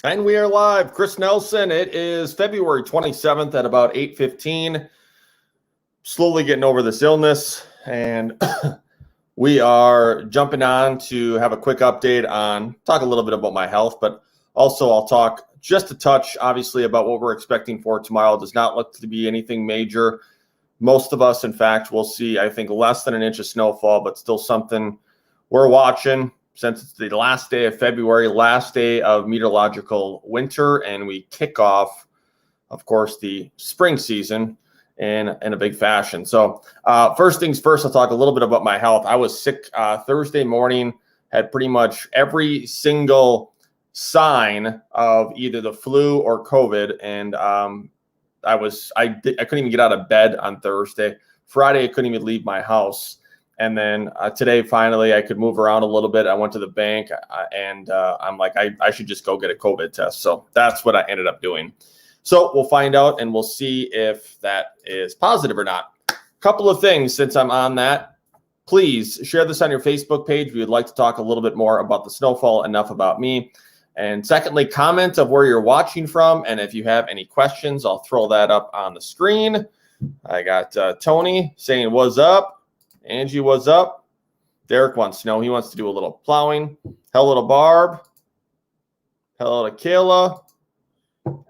And we are live. Chris Nelson. It is February 27th at about 8:15. Slowly getting over this illness, and we are jumping on to have a quick update on talk a little bit about my health, but also I'll talk just a touch, obviously, about what we're expecting for tomorrow. It does not look to be anything major. Most of us, in fact, will see, I think, less than an inch of snowfall, but still something we're watching. Since it's the last day of February, last day of meteorological winter, and we kick off, of course, the spring season in a big fashion. So first things first, I'll talk a little bit about my health. I was sick Thursday morning, had pretty much every single sign of either the flu or COVID, and I couldn't even get out of bed on Thursday. Friday, I couldn't even leave my house. And then today, finally, I could move around a little bit. I went to the bank, and I'm like, I should just go get a COVID test. So that's what I ended up doing. So we'll find out, and we'll see if that is positive or not. A couple of things since I'm on that. Please share this on your Facebook page. We would like to talk a little bit more about the snowfall. Enough about me. And secondly, comment of where you're watching from. And if you have any questions, I'll throw that up on the screen. I got Tony saying, "What's up?" Angie, what's up? Derek wants to know. He wants to do a little plowing. Hello to Barb. Hello to Kayla.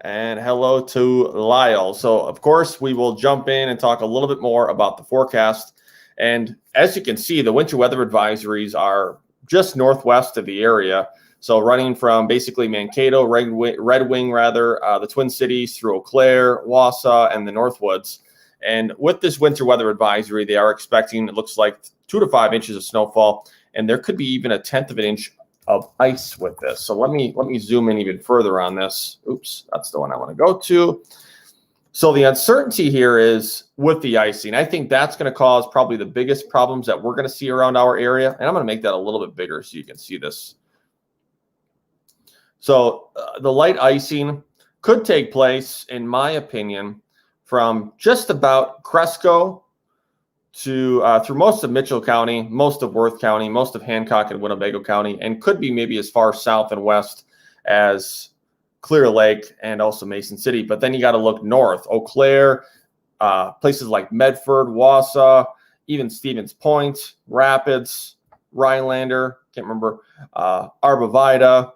And hello to Lyle. So, of course, we will jump in and talk a little bit more about the forecast. And as you can see, the winter weather advisories are just northwest of the area. So running from basically Mankato, Red Wing, the Twin Cities through Eau Claire, Wausau, and the Northwoods. And with this winter weather advisory, they are expecting, it looks like, 2 to 5 inches of snowfall, and there could be even a tenth of an inch of ice with this. So let me zoom in even further on this. Oops, that's the one I want to go to. So the uncertainty here is with the icing. I think that's going to cause probably the biggest problems that we're going to see around our area. And I'm going to make that a little bit bigger so you can see this. So the light icing could take place, in my opinion, from just about Cresco to through most of Mitchell County, most of Worth County, most of Hancock and Winnebago County, and could be maybe as far south and west as Clear Lake and also Mason City. But then you got to look north, Eau Claire, places like Medford, Wausau, even Stevens Point, Rapids, Rhinelander, can't remember, Arborvita,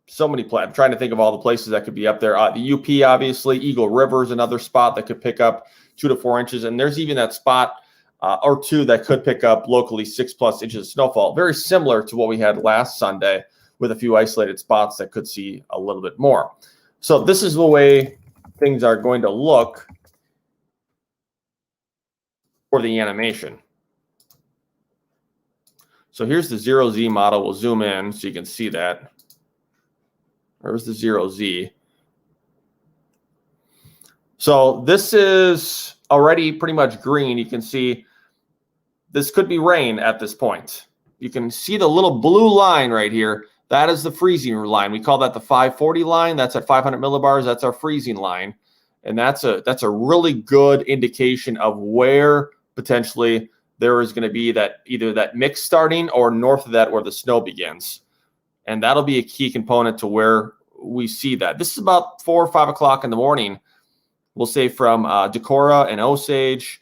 so many places. I'm trying to think of all the places that could be up there. The UP, obviously. Eagle River is another spot that could pick up 2 to 4 inches. And there's even that spot or two that could pick up locally 6+ inches of snowfall. Very similar to what we had last Sunday with a few isolated spots that could see a little bit more. So this is the way things are going to look for the animation. So here's the 0Z model. We'll zoom in so you can see that. Where's the 0Z? So this is already pretty much green. You can see this could be rain at this point. You can see the little blue line right here. That is the freezing line. We call that the 540 line. That's at 500 millibars. That's our freezing line. And that's a really good indication of where potentially there is going to be that either that mix starting or north of that where the snow begins. And that'll be a key component to where we see that. This is about 4 or 5 o'clock in the morning. We'll say from Decorah and Osage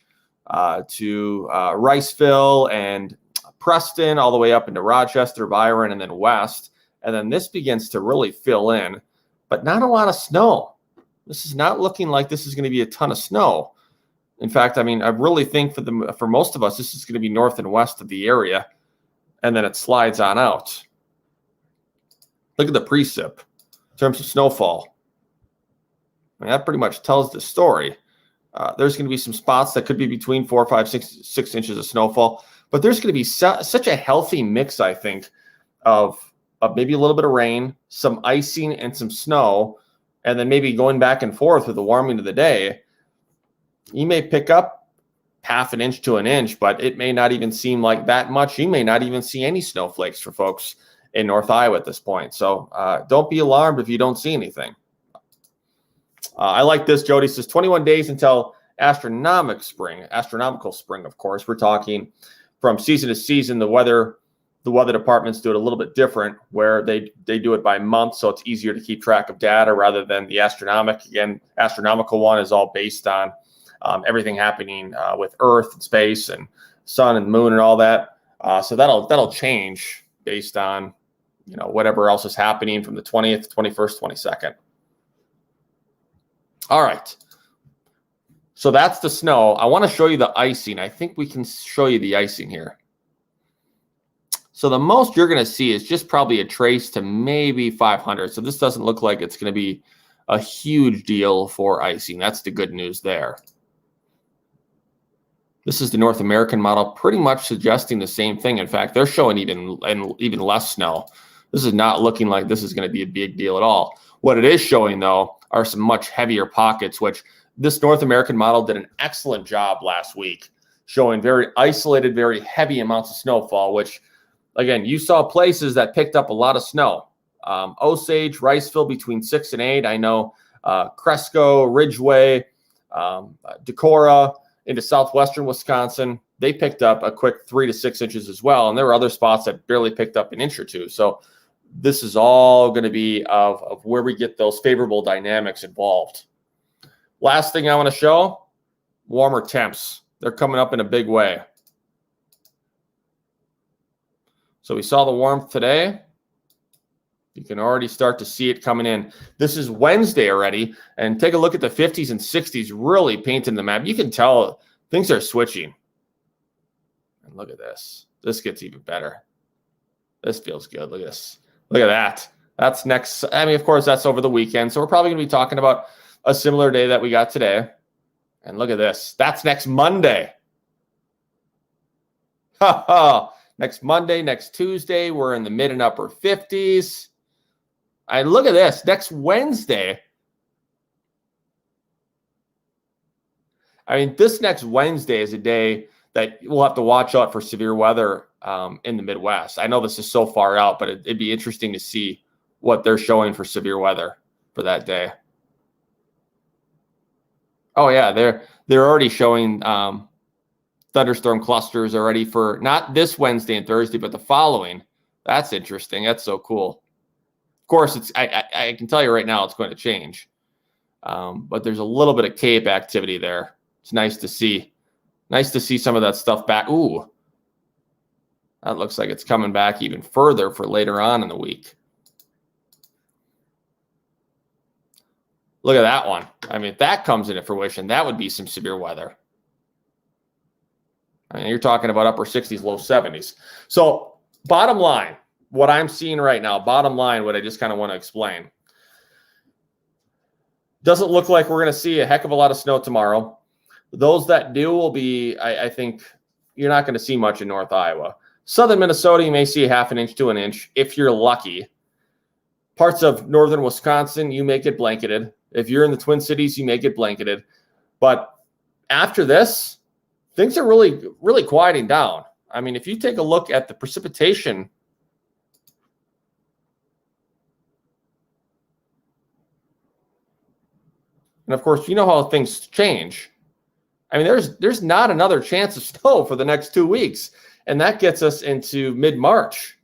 to Riceville and Preston, all the way up into Rochester, Byron, and then west. And then this begins to really fill in, but not a lot of snow. This is not looking like this is going to be a ton of snow. In fact, I mean, I really think for most of us, this is going to be north and west of the area, and then it slides on out. Look at the precip in terms of snowfall. I mean, that pretty much tells the story. There's going to be some spots that could be between 4, 5, 6 inches of snowfall, but there's going to be such a healthy mix, I think, of maybe a little bit of rain, some icing, and some snow, and then maybe going back and forth with the warming of the day. You may pick up half an inch to an inch, but it may not even seem like that much. You may not even see any snowflakes for folks in North Iowa at this point. So don't be alarmed if you don't see anything. I like this. Jody says 21 days until astronomical spring, of course. We're talking from season to season. The weather the weather departments do it a little bit different, where they do it by month, so it's easier to keep track of data rather than the astronomical one is all based on everything happening with Earth and space and sun and moon and all that. So that'll change based on whatever else is happening from the 20th, 21st, 22nd. All right. So that's the snow. I want to show you the icing. I think we can show you the icing here. So the most you're going to see is just probably a trace to maybe 500. So this doesn't look like it's going to be a huge deal for icing. That's the good news there. This is the North American model, pretty much suggesting the same thing. In fact, they're showing even less snow. This is not looking like this is going to be a big deal at all. What it is showing, though, are some much heavier pockets, which this North American model did an excellent job last week, showing very isolated, very heavy amounts of snowfall, which, again, you saw places that picked up a lot of snow. Osage, Riceville between 6 and 8. I know Cresco, Ridgeway, Decorah into southwestern Wisconsin, they picked up a quick 3 to 6 inches as well. And there were other spots that barely picked up an inch or two. So this is all going to be of where we get those favorable dynamics involved. Last thing I want to show, warmer temps. They're coming up in a big way. So we saw the warmth today. You can already start to see it coming in. This is Wednesday already, and take a look at the 50s and 60s really painting the map. You can tell things are switching. And look at this. This gets even better. This feels good. Look at this. Look at that. That's next. I mean, of course, that's over the weekend, so we're probably going to be talking about a similar day that we got today. And look at this. That's next Monday. Ha ha. Next Monday, next Tuesday, we're in the mid and upper 50s. And look at this. Next Wednesday. I mean, this next Wednesday is a day that we'll have to watch out for severe weather in the Midwest. I know this is so far out, but it'd be interesting to see what they're showing for severe weather for that day. Oh yeah, they're already showing thunderstorm clusters already for not this Wednesday and Thursday, but the following. That's interesting. That's so cool. Of course, I can tell you right now it's going to change, but there's a little bit of Cape activity there. It's nice to see. Nice to see some of that stuff back. Ooh, that looks like it's coming back even further for later on in the week. Look at that one. I mean, if that comes into fruition, that would be some severe weather. I mean, you're talking about upper 60s, low 70s. So bottom line, what I'm seeing right now, bottom line, what I just kind of want to explain. Doesn't look like we're going to see a heck of a lot of snow tomorrow. Those that do will be, I think, you're not going to see much in North Iowa. Southern Minnesota, you may see a half an inch to an inch if you're lucky. Parts of northern Wisconsin, you may get blanketed. If you're in the Twin Cities, you may get blanketed. But after this, things are really, really quieting down. I mean, if you take a look at the precipitation, and of course, you know how things change. I mean, there's not another chance of snow for the next 2 weeks, and that gets us into mid-March.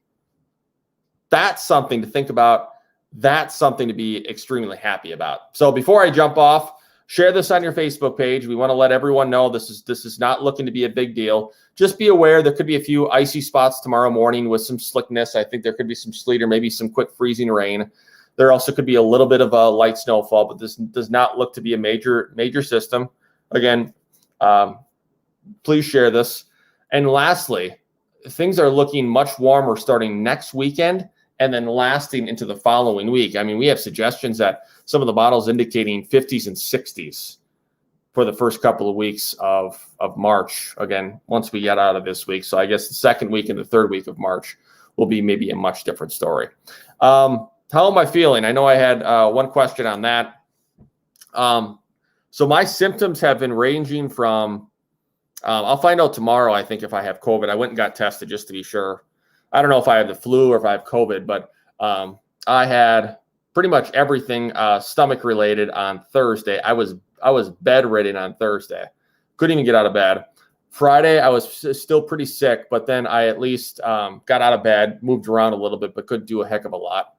That's something to think about. That's something to be extremely happy about. So before I jump off, share this on your Facebook page. We want to let everyone know this is not looking to be a big deal. Just be aware there could be a few icy spots tomorrow morning with some slickness. I think there could be some sleet or maybe some quick freezing rain. There also could be a little bit of a light snowfall, but this does not look to be a major system. Again, please share this. And lastly, things are looking much warmer starting next weekend and then lasting into the following week. I mean, we have suggestions that some of the models indicating 50s and 60s for the first couple of weeks of March. Again, once we get out of this week. So I guess the second week and the third week of March will be maybe a much different story. How am I feeling? I know I had one question on that. So my symptoms have been ranging from, I'll find out tomorrow, I think, if I have COVID. I went and got tested just to be sure. I don't know if I have the flu or if I have COVID, but I had pretty much everything stomach related on Thursday. I was bedridden on Thursday. Couldn't even get out of bed. Friday, I was still pretty sick, but then I at least got out of bed, moved around a little bit, but couldn't do a heck of a lot.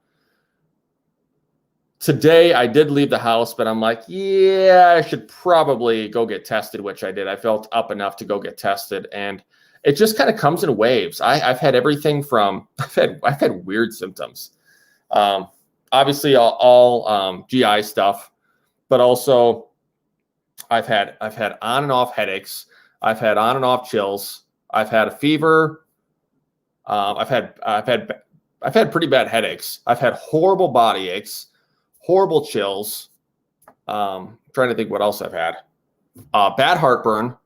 Today, I did leave the house, but I'm like, yeah, I should probably go get tested, which I did. I felt up enough to go get tested, and it just kind of comes in waves. I've had everything from I've had weird symptoms. Obviously, all GI stuff, but also I've had on and off headaches. I've had on and off chills. I've had a fever. I've had pretty bad headaches. I've had horrible body aches, horrible chills. Trying to think what else I've had. Bad heartburn,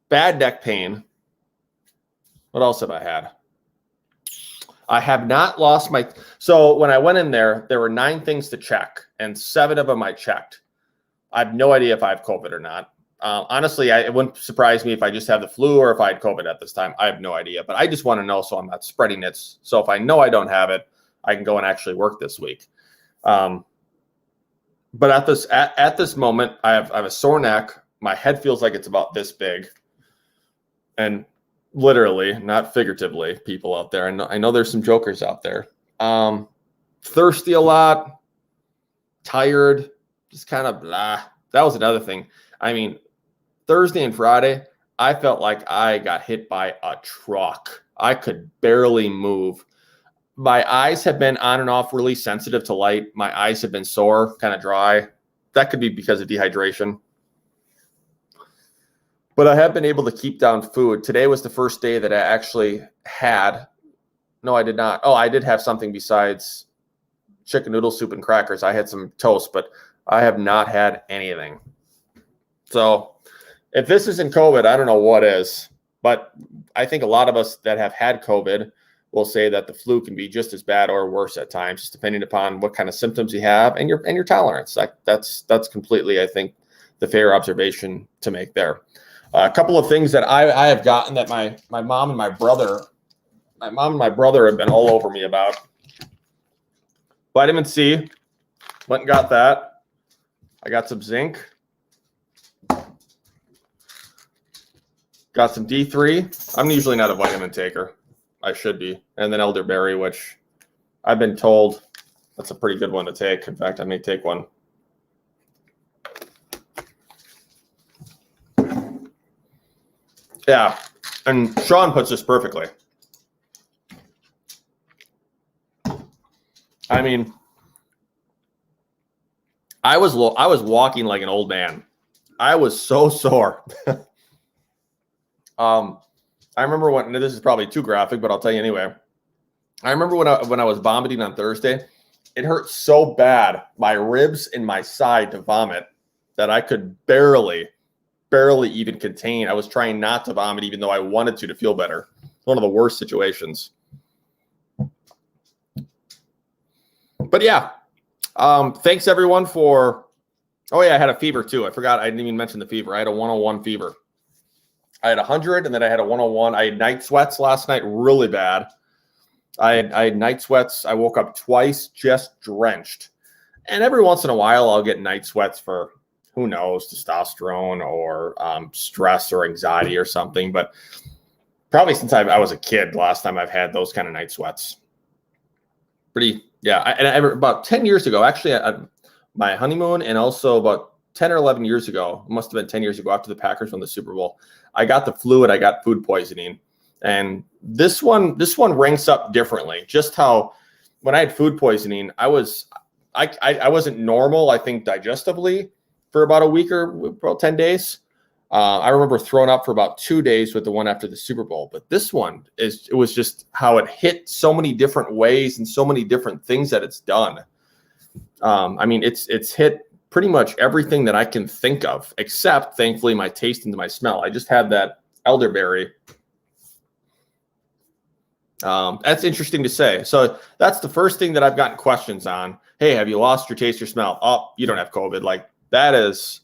bad neck pain. What else have I had? I have not lost my. So when I went in there were 9 things to check, and 7 of them I checked. I have no idea if I have COVID or not. Honestly, it wouldn't surprise me if I just have the flu or if I had COVID at this time. I have no idea, but I just want to know so I'm not spreading it. So if I know I don't have it, I can go and actually work this week. But at this moment, I have a sore neck. My head feels like it's about this big, and literally, not figuratively, people out there. I know there's some jokers out there. Thirsty a lot, tired, just kind of blah. That was another thing. I mean, Thursday and Friday, I felt like I got hit by a truck. I could barely move. My eyes have been on and off really sensitive to light. My eyes have been sore, kind of dry. That could be because of dehydration. But I have been able to keep down food. Today was the first day that I actually had. No, I did not. Oh, I did have something besides chicken noodle soup and crackers. I had some toast, but I have not had anything. So if this isn't COVID, I don't know what is. But I think a lot of us that have had COVID will say that the flu can be just as bad or worse at times, just depending upon what kind of symptoms you have and your tolerance. That's completely, I think, the fair observation to make there. A couple of things that I have gotten that my mom and my brother have been all over me about. Vitamin C, went and got that. I got some zinc. Got some D3. I'm usually not a vitamin taker. I should be. And then elderberry, which I've been told that's a pretty good one to take. In fact, I may take one. Yeah, and Sean puts this perfectly. I mean, I was walking like an old man. I was so sore. I remember when, this is probably too graphic, but I'll tell you anyway. I remember when I was vomiting on Thursday, it hurt so bad, my ribs and my side to vomit, that I could barely even contain. I was trying not to vomit, even though I wanted to feel better. One of the worst situations. But yeah, thanks everyone for. Oh yeah, I had a fever too. I forgot. I didn't even mention the fever. I had a 101 fever. I had 100, and then I had a 101. I had night sweats last night, really bad. I had night sweats. I woke up twice, just drenched. And every once in a while, I'll get night sweats for, who knows, testosterone or stress or anxiety or something. But probably since I was a kid, last time I've had those kind of night sweats. About 10 years ago, actually, my honeymoon, and also about 10 or 11 years ago, it must have been 10 years ago after the Packers won the Super Bowl, I got the flu and I got food poisoning. And this one ranks up differently. Just how when I had food poisoning, I wasn't normal, I think, digestively for about a week or about 10 days. I remember throwing up for about 2 days with the one after the Super Bowl. But this one it was just how it hit so many different ways and so many different things that it's done. I mean, it's hit pretty much everything that I can think of, except, thankfully, my taste and my smell. I just had that elderberry. That's interesting to say. So that's the first thing that I've gotten questions on. Hey, have you lost your taste or smell? Oh, you don't have COVID. Like, that is,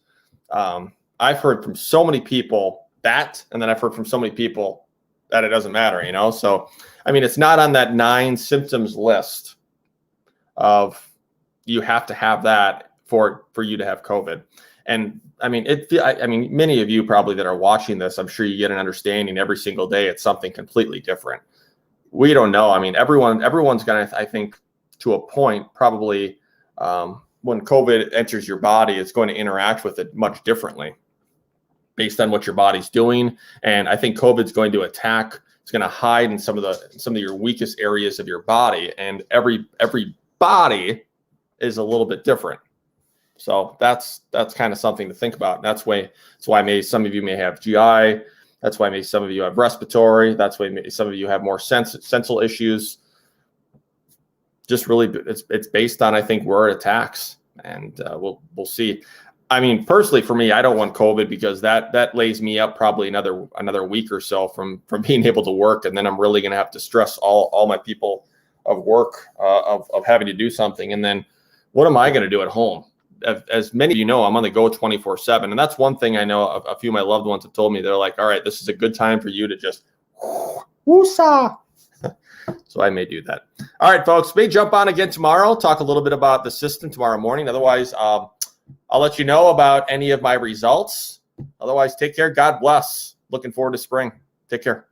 I've heard from so many people that, and then I've heard from so many people that it doesn't matter, So, I mean, it's not on that 9 symptoms list of you have to have that for you to have COVID. And I mean, I mean, many of you probably that are watching this, I'm sure you get an understanding every single day. It's something completely different. We don't know. I mean, everyone's going to, I think, to a point, probably when COVID enters your body, it's going to interact with it much differently based on what your body's doing. And I think COVID's going to attack. It's going to hide in some of your weakest areas of your body, and every body is a little bit different. So that's kind of something to think about. And that's why maybe some of you may have GI. That's why maybe some of you have respiratory. That's why maybe some of you have more sensal issues. Just really, it's based on, I think, where it attacks, and we'll see. I mean, personally, for me, I don't want COVID because that lays me up probably another week or so from being able to work, and then I'm really going to have to stress all my people of work of having to do something, and then what am I going to do at home? As many of you know, I'm on the go 24/7, and that's one thing I know a few of my loved ones have told me. They're like, "All right, this is a good time for you to just woosah." So I may do that. All right, folks, may jump on again tomorrow. Talk a little bit about the system tomorrow morning. Otherwise, I'll let you know about any of my results. Otherwise, take care. God bless. Looking forward to spring. Take care.